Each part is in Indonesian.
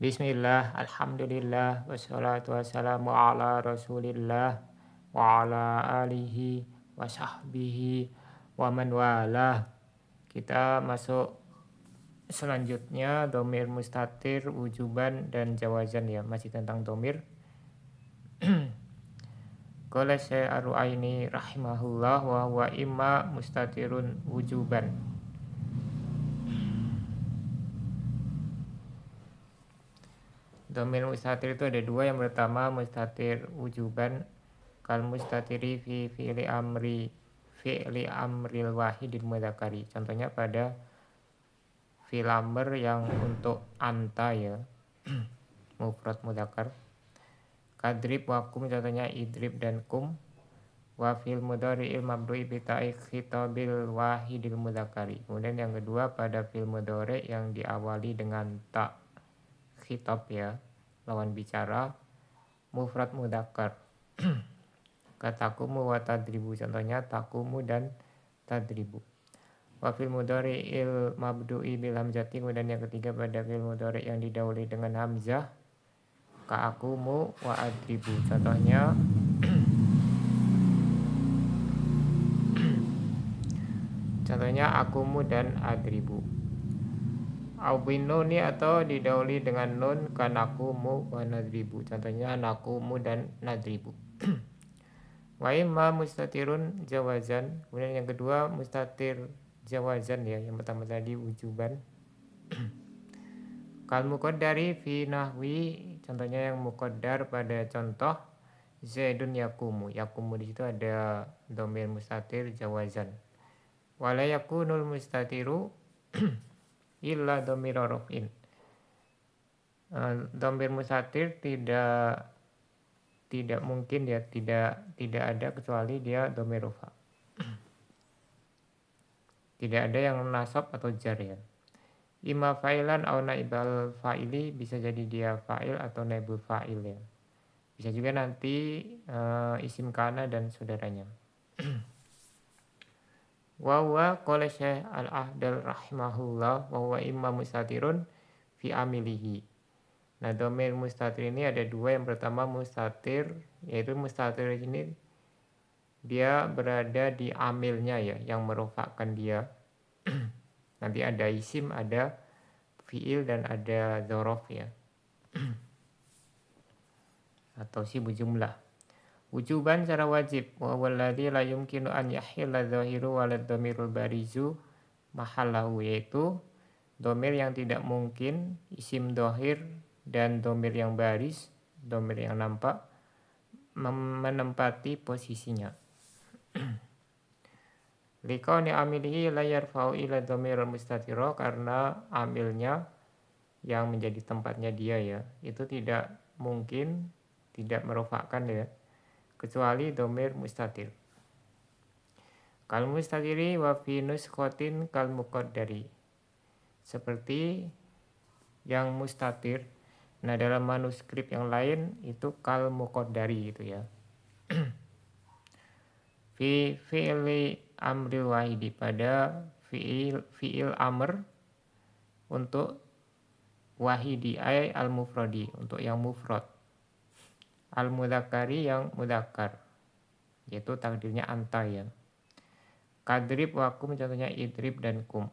Bismillah, alhamdulillah, wassalatu wassalamu ala rasulillah wa ala alihi wa sahbihi wa man walah. Kita masuk selanjutnya domir mustatir, wujuban, dan jawazan ya. Masih tentang domir. Qala Syekh Ar-Ru'aini rahimahullah wa huwa imma mustatirun wujuban. Domir mustatir itu ada dua. Yang pertama mustatir wujuban, kal mustatiri fi'li amril wahidil mudzakkari. Contohnya pada fi'il amr yang untuk anta ya, mufrad mudzakkar. Kadrib wa kum, contohnya idrib dan kum. Wa fil mudhari'il mabdu'i bi ta'i khitabil wahidil mudzakkari. Kemudian yang kedua pada fi'il mudhari' yang diawali dengan ta khitab ya, lawan bicara, mufrad mudzakkar. Katakumu wa tadribu, contohnya takumu dan tadribu. Wa fil mudhari'il mabdu'i bil hamzati, kemudian yang ketiga pada fi'il mudhari' yang didahului dengan hamzah, ka'akumu wa adribu, contohnya akumu dan adribu. Au bin nuni, atau didahului dengan nun, kanakumu wa nadribu, contohnya nakumu dan nadribu. Wa imma mustatirun jawazan, kemudian yang kedua mustatir jawazan ya. Yang pertama tadi wujuban. Kal muqaddari fi nahwi, contohnya yang muqaddar pada contoh Zaidun yakumu. Yakumu di situ ada domir mustatir jawazan. Wala yakunul mustatiru illa domir raf'in. Domir mustatir tidak mungkin ya, tidak ada kecuali dia domir rafa. Tidak ada yang nasab atau jar ya. Ima fa'ilan au naibal fa'ili, bisa jadi dia fa'il atau naibul fa'il ya. Bisa juga nanti isim kana dan saudaranya. Wa huwa qala Syekh Al-Ahdal rahimahullah wa huwa imma mustatirun fi amilihi. Nah, domir mustatir ini ada dua. Yang pertama mustatir, yaitu mustatir ini dia berada di amilnya ya, yang merofakkan dia. Nanti ada isim, ada fi'il, dan ada dzaraf ya, atau sibuk jumlah. Wujuban secara wajib, wa walladzi la yumkinu an yahilla dzahiru walad dhamirul barizu mahallahu, yaitu domir yang tidak mungkin isim dhahir dan domir yang baris, domir yang nampak, menempati posisinya. Liqauni amilihi la yarfa'u ila dhamirul mustatira, karena amilnya yang menjadi tempatnya dia ya, itu tidak mungkin tidak merofakkan ya, kecuali domir mustatir. Kal mustatiri wa fi nuskhatin kal muqaddari, seperti yang mustatir. Nah, dalam manuskrip yang lain itu kal muqaddari itu ya. Fi fi'li amril wahidi, pada fi'il amr untuk wahidi ay al mufradi, untuk yang mufrad, al mudzakkari yang mudzakkar, yaitu takdirnya anta ya. Kadrib wa kum, contohnya idrib dan kum.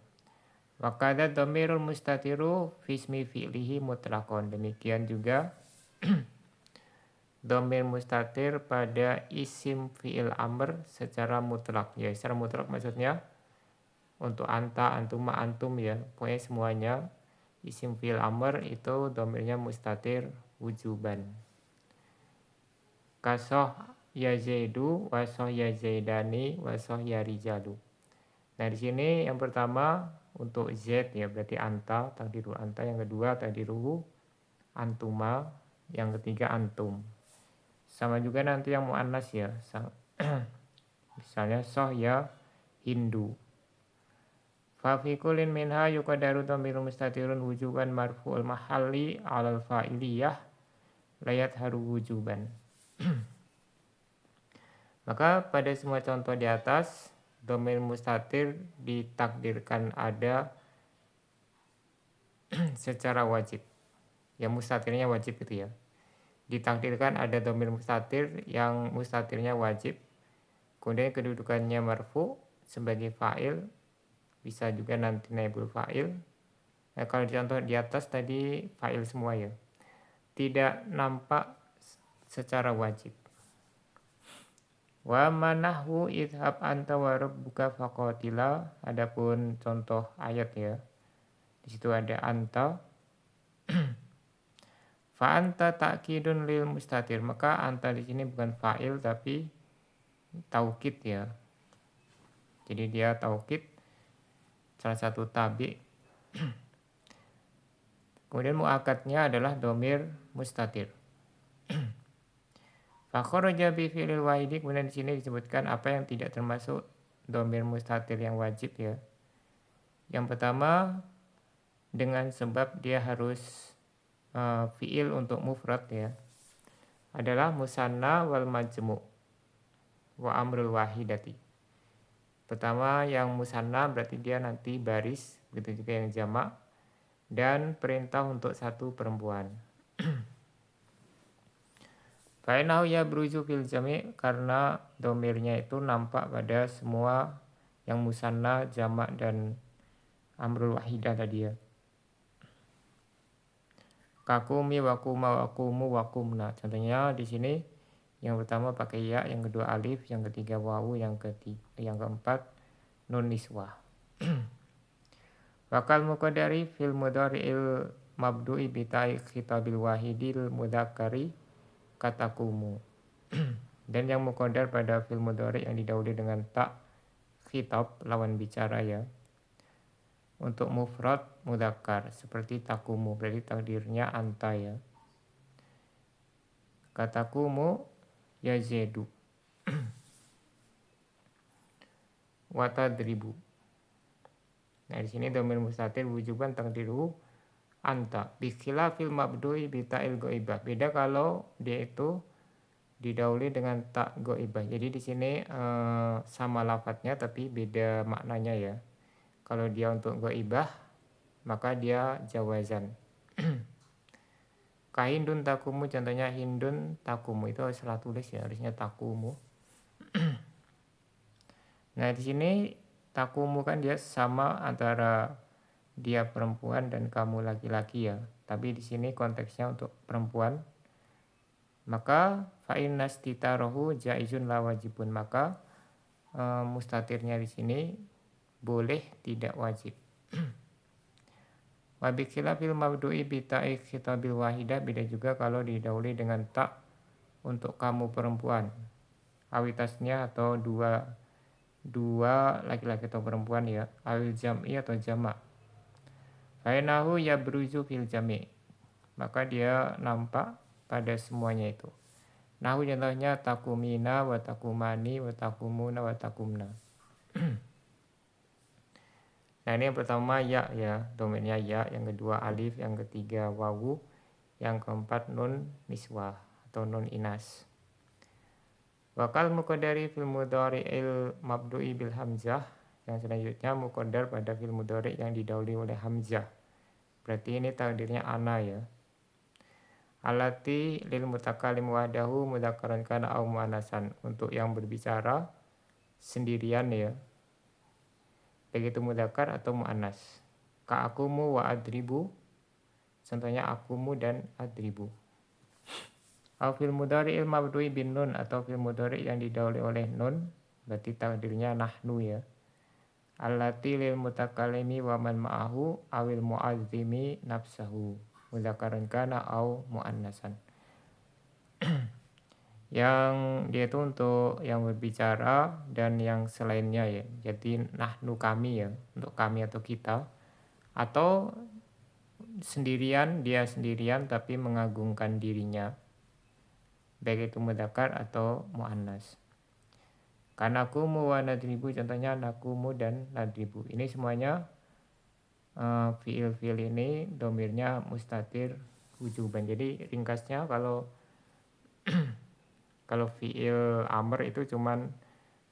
Wa kadza dhamirul mustatiru fi ismi fi'lihi mutlaqon, demikian juga domir mustatir pada isim fi'il amr secara mutlak ya. Secara mutlak maksudnya untuk anta, antuma, antum ya, pokoknya semuanya isim fi'il amr itu domirnya mustatir wujuban. Kasoh ya zaidu, wasoh ya zaidani, wasoh ya rijalu. Nah, di sini yang pertama untuk z ya, berarti anta, takdiru anta. Yang kedua takdiru antuma. Yang ketiga antum. Sama juga nanti yang muannas ya. Misalnya soh ya Hindu. Fa fi kullin minha yuqaddaru dhamirun mustatirun wujuban marfu'ul mahalli 'alal fa'iliyah layat haru wujuban. Maka pada semua contoh di atas, domir mustatir ditakdirkan ada secara wajib. yang mustatirnya wajib gitu ya. Ditakdirkan ada domir mustatir yang mustatirnya wajib, kemudian kedudukannya marfu sebagai fa'il, bisa juga nanti naibul fa'il. Nah, kalau contoh di atas tadi fa'il semua ya, tidak nampak secara wajib. Wa manahu idhab anta wa rabbuka faqatila. Adapun contoh ayat ya, di situ ada anta. Fa anta ta'kidun lil mustatir, maka anta di sini bukan fa'il tapi taukid ya. Jadi dia taukid, salah satu tabi. Kemudian mu'akadnya adalah domir mustatir. Fa kharaja bi fi'lil wahidi, kemudian di sini disebutkan apa yang tidak termasuk domir mustatir yang wajib ya. Yang pertama, dengan sebab dia harus fi'il untuk mufrad ya, adalah musanna wal majmu' wa amrul wahidati. Pertama yang musanna berarti dia nanti baris, begitu juga yang jamak, dan perintah untuk satu perempuan. Fa'inahu ya bruju fil jami', karena domirnya itu nampak pada semua yang musanna, jamak, dan amrul wahidah tadi ya. Kakumi, wakuma, wakumu, wakumna. Contohnya di sini yang pertama pakai ya, yang kedua alif, yang ketiga wawu, yang keempat nun niswah. Wakal muqaddari fil mudhari'il mabdu'i bitai khitabil wahidil mudzakkari katakumu. Dan yang muqaddar pada fil mudhari' yang didahului dengan tak khitab lawan bicara ya, untuk mufrad mudzakkar seperti takumu, berarti takdirnya anta ya. Katakumu yazidu wa tadribu. Nah, di sini dhamir mustatir wujuban takdiru anta bi khilafil mabdu'i bi ta'il ghaibah. Beda kalau dia itu didahului dengan tak ghaibah. Jadi di sini sama lafadznya tapi beda maknanya ya. Kalau dia untuk ghaibah maka dia jawazan. Kahindun takumu, contohnya hindun takumu, itu salah tulis ya, harusnya takumu. Nah di sini takumu kan dia sama antara dia perempuan dan kamu laki-laki ya. Tapi di sini konteksnya untuk perempuan. Maka fa'in nastitarohu jaizun la wajibun, maka mustatirnya di sini boleh tidak wajib. Wa bi khilafil mabdu'i bi ta'i khitabil wahidah, beda juga kalau didahului dengan tak untuk kamu perempuan. Awitasnya atau dua laki-laki atau perempuan ya, awil jam'i atau jamak. Fainahu yabruzu fil jami', maka dia nampak pada semuanya itu. Nahu contohnya takumina wa takumani wa takumuna wa takumna. Nah ini yang pertama ya, domainnya ya, yang kedua alif, yang ketiga wawu, yang keempat nun niswah atau nun inas. Wakal muqaddari fil mudhari'il mabdu'i bil hamzah, yang selanjutnya muqaddar pada fil mudhari' yang didahului oleh hamzah. Berarti ini takdirnya ana ya. Alati lil mutakallim wahdahu mudzakkaran kana au muannasan, untuk yang berbicara sendirian ya, baik itu mudzakkar atau muannas. Ka akumu wa adribu, contohnya akumu dan adribu. Au fil mudhari'il mabdu'i bin nun, atau fil mudhari' yang didahului oleh nun, berarti takdirnya nahnu ya. Allati lil mutakallimi wa man ma'ahu awil mu'azzimi nafsahu mudzakkaran kana au muannasan. Yang dia itu untuk yang berbicara dan yang selainnya ya. Jadi nahnu kami ya, untuk kami atau kita, atau sendirian, dia sendirian tapi mengagungkan dirinya, baik itu mudzakkar atau muannas. Kanakumu wa nadribu, contohnya nakumu dan nadribu. Ini semuanya fiil-fiil ini domirnya mustatir wujuban. Jadi ringkasnya kalau fiil amr itu cuman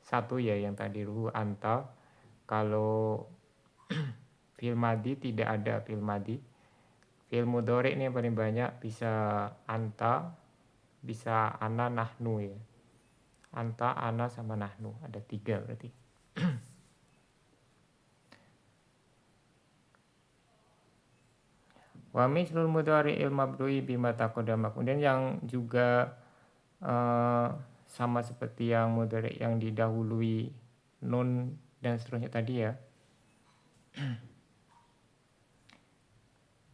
satu ya, yang tadi ruhu anta. Kalau fiil madi tidak ada fiil madi. Fi'il mudhari ini yang paling banyak, bisa anta, bisa ana, nahnu ya. Anta, ana, sama nahnu, ada 3 berarti. Wa mislul mudhari'il mabdu'i bima taqaddama. Kemudian yang juga sama seperti yang mudhari' yang didahului nun dan seterusnya tadi ya.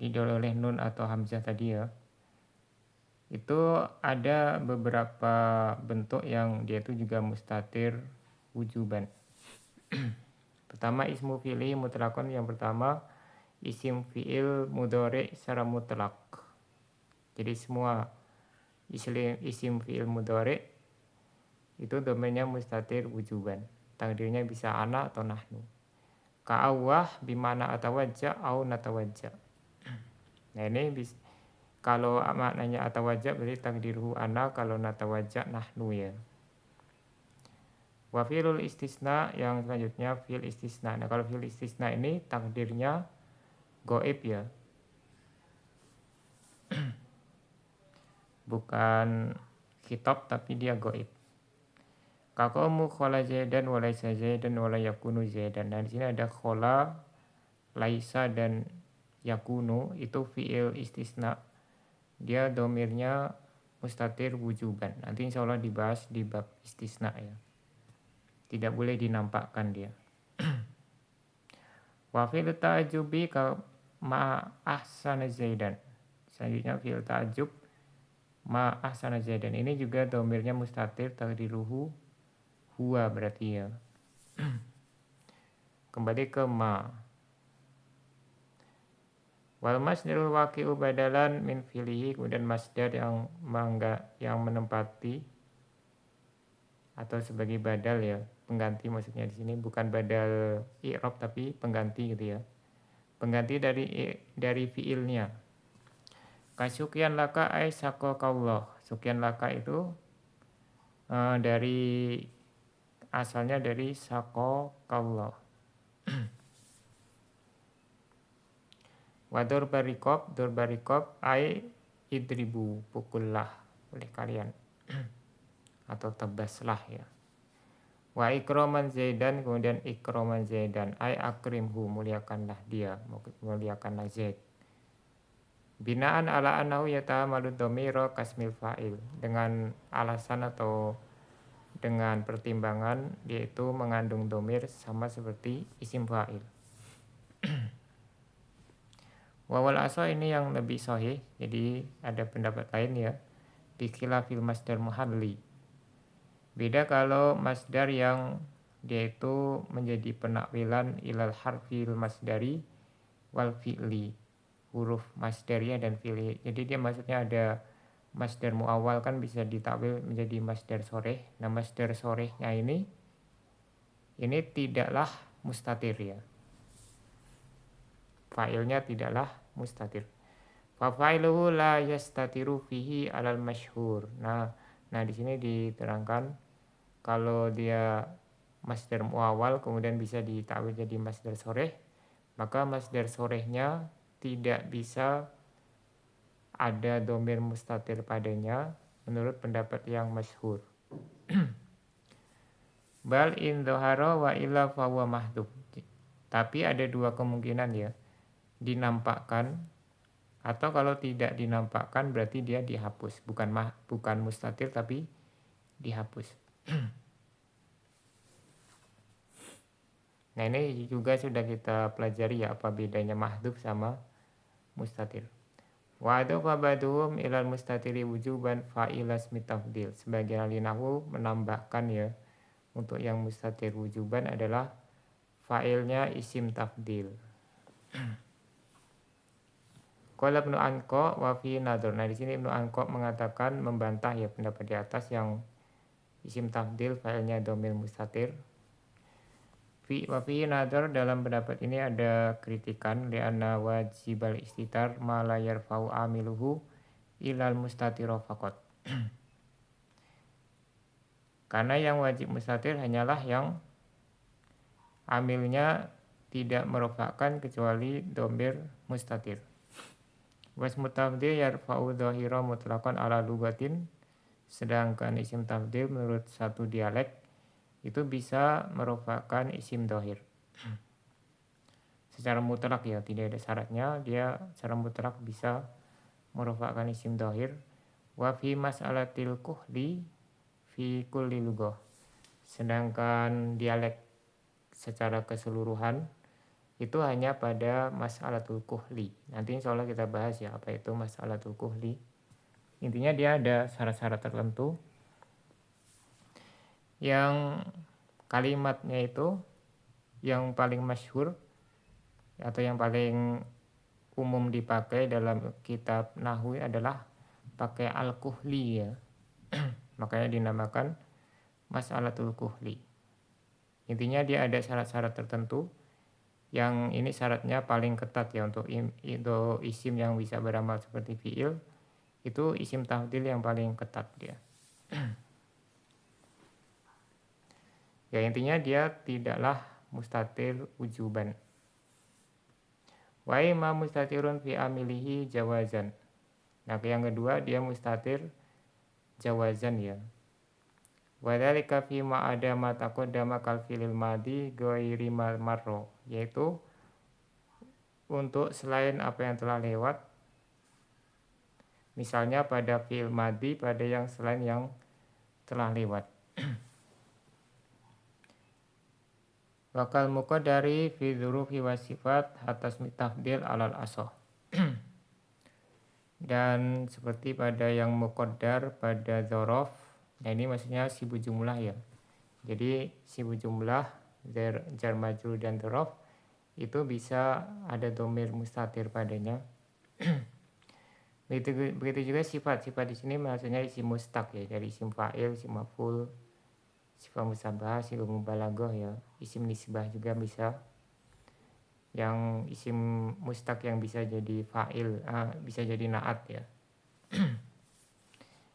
Didahului oleh nun atau hamzah tadi ya. Itu ada beberapa bentuk yang dia itu juga mustatir wujuban. Pertama ismu fi'li mutlaqan, yang pertama isim fi'il mudhari' secara mutlak. Jadi semua isim fi'il mudhari' itu domainnya mustatir wujuban. Takdirnya bisa ana atau nahnu. Ka'awah bimana atawajja au natawajja. Nah ini kalau maknanya atawajja berarti takdiruhu ana, kalau natawajja nahnu ya. Wa fi'lul istisna yang selanjutnya fi'il istisna. Nah kalau fi'il istisna ini takdirnya goib ya. Bukan khitab tapi dia goib. Kakomu khola zaidan wa laisa zaidan wa la yakunu zaidan. Nah di sini ada khola, laisa dan yakunu, itu fi'il istisna. Dia domirnya mustatir wujuban. Nanti insya Allah dibahas di bab istisna ya. Tidak boleh dinampakkan dia. Wa fi'il ta'ajubi ka ma ahsana zaidan. Selanjutnya fi'il ta'ajub ma ahsana zaidan. Ini juga domirnya mustatir takdiruhu huwa berarti ya. Kembali ke ma. Wal masdarul waqi'u badalan min fi'lihi, kemudian masdar yang menempati atau sebagai badal ya, pengganti maksudnya di sini, bukan badal i'rab tapi pengganti gitu ya. Pengganti dari fi'ilnya. Kasukyan laka ay saqaqallah. Sukyan laka itu dari asalnya dari saqaqallah. Wa dorbarikob ay idribu, pukullah oleh kalian atau tebaslah ya. Wa ikroman zaidan, kemudian ikroman zaidan ay akrimhu, muliakanlah dia, muliakanlah Zaid. Binaan ala annahu yata'amalu dhamira kasmil fa'il, dengan alasan atau dengan pertimbangan yaitu mengandung domir sama seperti isim fa'il. Wawal asal ini yang lebih sahih, jadi ada pendapat lain ya. Bikhilafil masdar muhalli. Beda kalau masdar yang dia itu menjadi penakwilan ilal harfil masdari wal fi'li, huruf masdariyah dan fi'li. Jadi dia maksudnya ada masdar muawwal kan bisa ditakwil menjadi masdar soreh. Nah masdar sorehnya ini tidaklah mustatir ya. Fa'ilnya tidaklah mustatir. Fa fa'iluhu la yastatiru fihi alal masyhur. Nah di sini diterangkan kalau dia masdar muawwal kemudian bisa ditakwil jadi masdar soreh, maka masdar sorehnya tidak bisa ada domir mustatir padanya menurut pendapat yang masyhur. Bal in dhahara wa illa fahuwa mahdhuf. Tapi ada dua kemungkinan ya. Dinampakkan atau kalau tidak dinampakkan berarti dia dihapus. Bukan mustatir tapi dihapus. Nah ini juga sudah kita pelajari ya apa bedanya mahdhuf sama mustatir. Wa adhafa ba'duhum ilal mustatiri wujuban fa'ilas mitafdil. Sebagian ahli nahwu menambahkan ya, untuk yang mustatir wujuban adalah fa'ilnya isim tafdil. Qala Ibnu Anqa wa fi nadhr. Nah di sini Ibnu Anqa mengatakan membantah ya pendapat di atas yang isim tafdil fa'ilnya dhamir mustatir. Wa fi nadhr, dalam pendapat ini ada kritikan li'anna wajibal istitar ma la yarfa'u amiluhu ilal mustatira faqat. Karena yang wajib mustatir hanyalah yang amilnya tidak merofakkan kecuali domir mustatir. Wasmu tafdil yarfa'u dhahira mutlaqan ala lugatin, sedangkan isim tafdil menurut satu dialek itu bisa merupakan isim dhahir secara mutlak ya, tidak ada syaratnya, dia secara mutlak bisa merupakan isim dhahir. Wa fi mas'alatil kuhli fi kulli lughah, sedangkan dialek secara keseluruhan itu hanya pada mas'alatul kuhli. Nanti insya Allah kita bahas ya apa itu mas'alatul kuhli. Intinya dia ada syarat-syarat tertentu yang kalimatnya itu yang paling masyhur atau yang paling umum dipakai dalam kitab nahwu adalah pakai al-kuhli ya. Makanya dinamakan mas'alatul kuhli. Intinya dia ada syarat-syarat tertentu yang ini syaratnya paling ketat ya untuk isim yang bisa beramal seperti fi'il, itu isim tafdil yang paling ketat dia. Ya intinya dia tidaklah mustatir wujuban. Wa ma mustatirun fi amilihi jawazan. Nah yang kedua dia mustatir jawazan ya. Wa dzalika fi ma ada ma taqaddama kal fi'il madhi ghairi marro, yaitu untuk selain apa yang telah lewat, misalnya pada fi'il madhi, pada yang selain yang telah lewat. Wakal muqaddari fi dzurufi wa sifat atas mitafdil alal asoh. Dan seperti pada yang muqaddar pada dzaraf, nah ini maksudnya sibu jumlah ya. Jadi sibu jumlah jar majrur dan dzaraf itu bisa ada dhamir mustatir padanya. Begitu juga sifat di sini maksudnya isim mustaq ya, dari isim fa'il, isim maf'ul, sifat musabbah, sifat mubalaghah ya, isim nisbah juga bisa. Yang isim mustaq yang bisa jadi fa'il, bisa jadi na'at ya.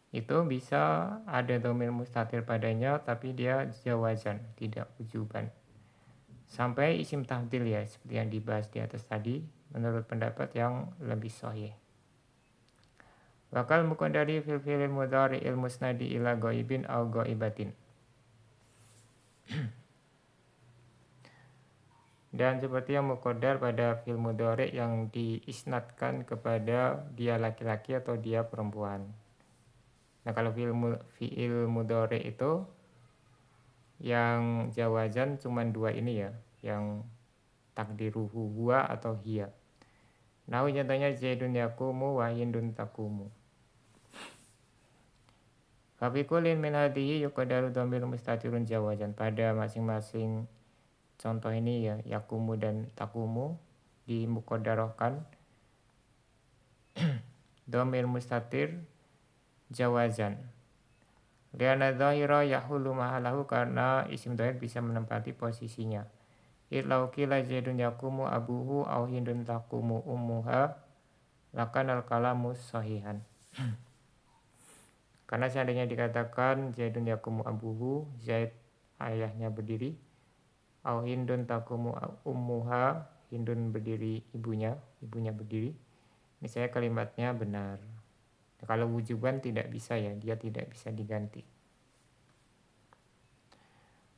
Itu bisa ada dhamir mustatir padanya tapi dia jawazan, tidak wujuban. Sampai isim tafdil ya, seperti yang dibahas di atas tadi, menurut pendapat yang lebih sahih. Wakal muqaddari fil fi'il mudhari'il musnadi ila ghaibin aw ghaibatin. Dan seperti yang muqaddar pada fi'il mudhari' yang diisnadkan kepada dia laki-laki atau dia perempuan. Nah kalau fi'il mudhari' itu yang jawazan cuma dua ini ya, yang takdiruhu huwa atau hiya. Nah contohnya Zaidun yakumu wa Hindun takumu. Fabikulin min hadhihi yuqaddaru dhamir mustatirun jawazan. Pada masing-masing contoh ini ya, yakumu dan takumu dimuqaddarahkan dhamir mustatir jawazan. Liana dhahira yahulu mahalahu, karena isim dhahir bisa menempati posisinya. Idlau qila Zaidun yakumu abuhu aw Hindun takumu ummuha lakanal kalamu sahihan. Karena seandainya dikatakan Zaidun yakumu abuhu, Zaid ayahnya berdiri, au Hindun takumu ummuha, Hindun berdiri ibunya berdiri, ini saya kalimatnya benar. Nah, kalau wujuban tidak bisa ya, dia tidak bisa diganti.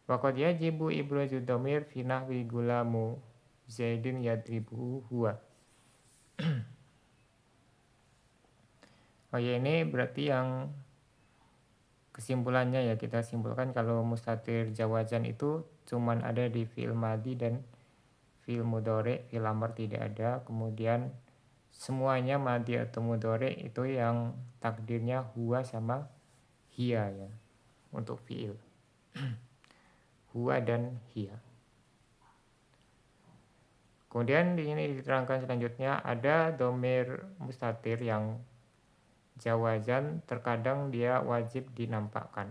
Waqad yajibu ibrazu dhamir fi nahwi gulamu Zaidin yadribuhu huwa. Oh ya, ini berarti yang kesimpulannya ya, kita simpulkan kalau mustatir jawazan itu cuman ada di fi'il madhi dan fi'il mudhari', fi'il amr tidak ada. Kemudian semuanya madhi atau mudhari' itu yang takdirnya huwa sama hiya ya untuk fi'il. Huwa dan hiya. Kemudian di sini diterangkan selanjutnya ada dhamir mustatir yang jawazan terkadang dia wajib dinampakkan.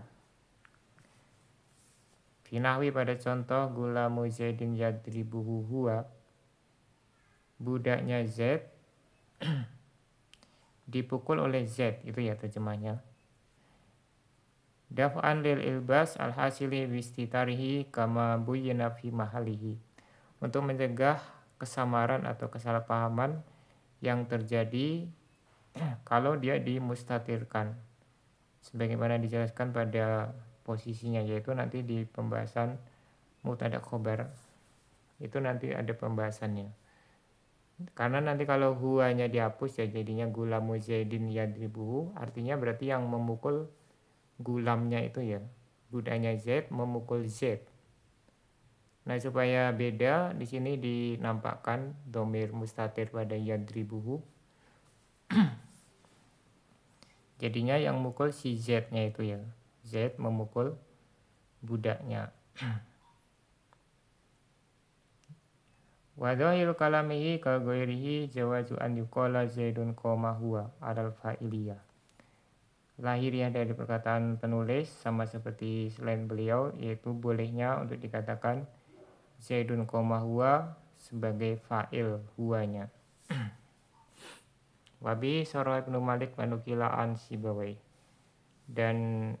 Finahwi pada contoh gulamu Zaidin yadribuhu huwa, budaknya Zaid dipukul oleh Zaid, itu ya terjemahnya. Daf'an lil ilbas alhasili wistitarihi kama buyyina fi mahalihi, untuk mencegah kesamaran atau kesalahpahaman yang terjadi kalau dia dimustatirkan, sebagaimana dijelaskan pada posisinya, yaitu nanti di pembahasan mubtada khobar itu nanti ada pembahasannya. Karena nanti kalau huwanya dihapus ya jadinya gulamu zaidin yadribuhu, artinya berarti yang memukul gulamnya itu ya budaknya Zaid memukul Zaid. Nah supaya beda di sini dinampakkan domir mustatir pada yadribuhu, jadinya yang mukul si Z-nya itu ya, Z memukul budaknya. Wa dhahiru kalamihi ka ghairihi jawazu an yuqala Zaidun qoma huwa alal fa'iliyah. Lahiriah dari perkataan penulis sama seperti selain beliau, yaitu bolehnya untuk dikatakan Zaidun qoma huwa sebagai fa'il huwanya. Wabi Sarah Ibnu Malik manukilaan Sibawai. Dan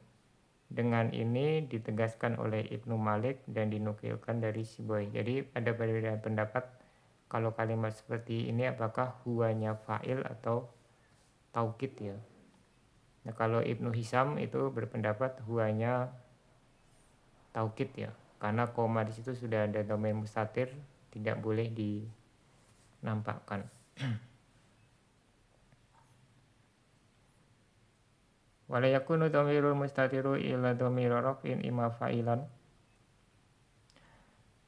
dengan ini ditegaskan oleh Ibnu Malik dan dinukilkan dari Sibawai. Jadi ada perbedaan pendapat kalau kalimat seperti ini apakah huwanya fa'il atau taukid ya. Nah kalau Ibnu Hisam itu berpendapat huwanya taukid ya, karena koma di situ sudah ada domain mustatir, tidak boleh dinampakkan. Wala yakunu dhamirul mustatiru illa dhamira raf'in imma fa'ilan.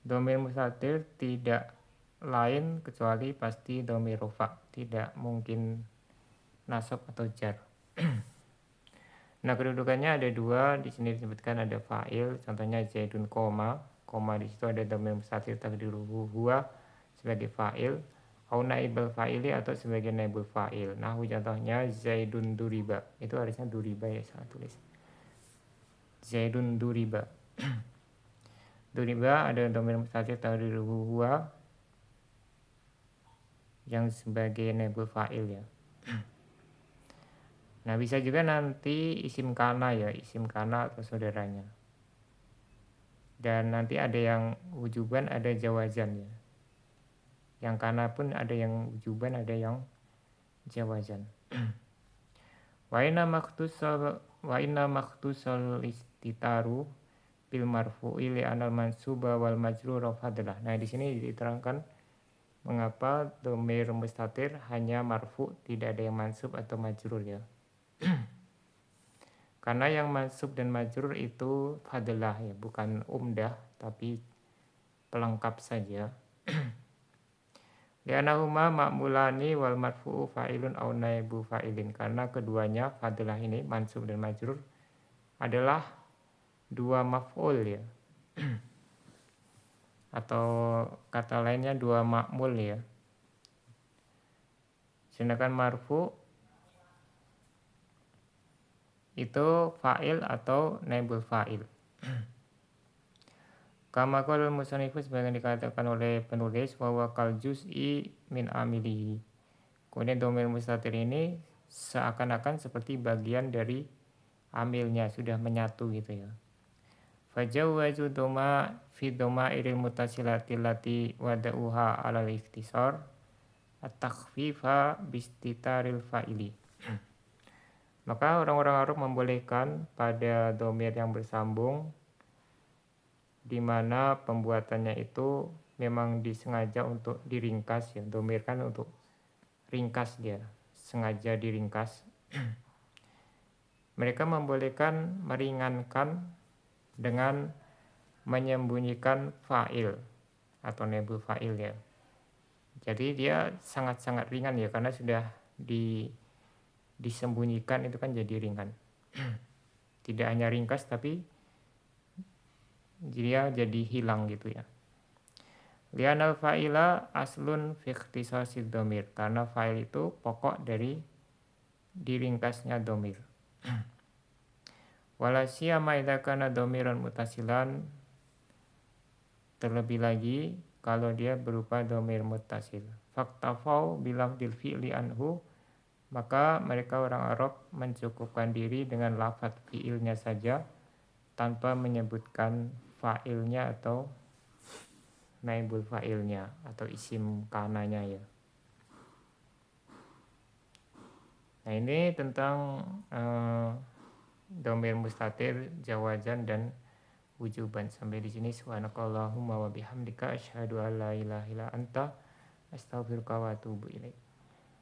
Dhamir mustatir tidak lain kecuali pasti dhamir rafa', tidak mungkin nasab atau jar. Nah kedudukannya ada dua, di sini disebutkan ada fa'il, contohnya Zaidun koma di situ ada dhamir mustatir taqdiruhu huwa sebagai fa'il, au naibul fa'ili atau sebagai naibul fa'il. Nah contohnya Zaidun duriba, itu harusnya duriba ya, salah tulis. Zaidun duriba. Duriba ada dhamir mustatir taqdiruhu huwa yang sebagai naibul fa'il ya. Nah bisa juga nanti isim kana ya, isim kana atau saudaranya. Dan nanti ada yang wujuban, ada jawazan ya. Yang kana pun ada yang wujuban, ada yang jawazan. Wa inna makhtusal istitaru bil marfu'i li anal mansuba wal majrura fadlah. Nah di sini diterangkan mengapa dhamir mustatir hanya marfu, tidak ada yang mansub atau majrur ya. Karena yang mansub dan majrur itu fadlah ya, bukan umdah tapi pelengkap saja. Li'annahuma ma'mulani wal marfu'u fa'ilun aw naibu fa'ilin, karena keduanya fadlah ini mansub dan majrur adalah dua maf'ul ya. Atau kata lainnya dua ma'mul ya. Sedangkan marfu itu fa'il atau naibul fa'il. Kama qala al-musannifu, sebagaimana dikatakan oleh penulis, wa huwa kal juz'i min amilihi. Kemudian dhamir mustatir ini seakan-akan seperti bagian dari amilnya, sudah menyatu gitu ya. Fajawwazu dhamma fi dhamairil muttasilati allati wada'uha 'alal ikhtisar at-takhfifa bistitaril fa'ili. Maka orang-orang Arab membolehkan pada dhamir yang bersambung di mana pembuatannya itu memang disengaja untuk diringkas ya. Dhamir kan untuk ringkas, dia sengaja diringkas. Mereka membolehkan meringankan dengan menyembunyikan fa'il atau naibul fa'il ya. Jadi dia sangat-sangat ringan ya, karena sudah disembunyikan itu kan jadi ringan. Tidak hanya ringkas tapi dia jadi hilang gitu ya. Li'anal fa'ila aslun fi ikhtisasid dhamir, karena fa'il itu pokok dari diringkasnya dhamir. Wala siyama idza kana dhamiran muttasilan, terlebih lagi kalau dia berupa dhamir muttasil. Faktafau bilafdil fi'li anhu, maka mereka orang Arab mencukupkan diri dengan lafadz fi'ilnya saja tanpa menyebutkan fa'ilnya atau naibul fa'ilnya atau isim kananya ya. Nah, ini tentang dhamir mustatir, jawazan dan wujuban. Sampai di sini subhanakallahumma wa bihamdika asyhadu an la ilaha illa anta astaghfiruka wa atubu ilaik.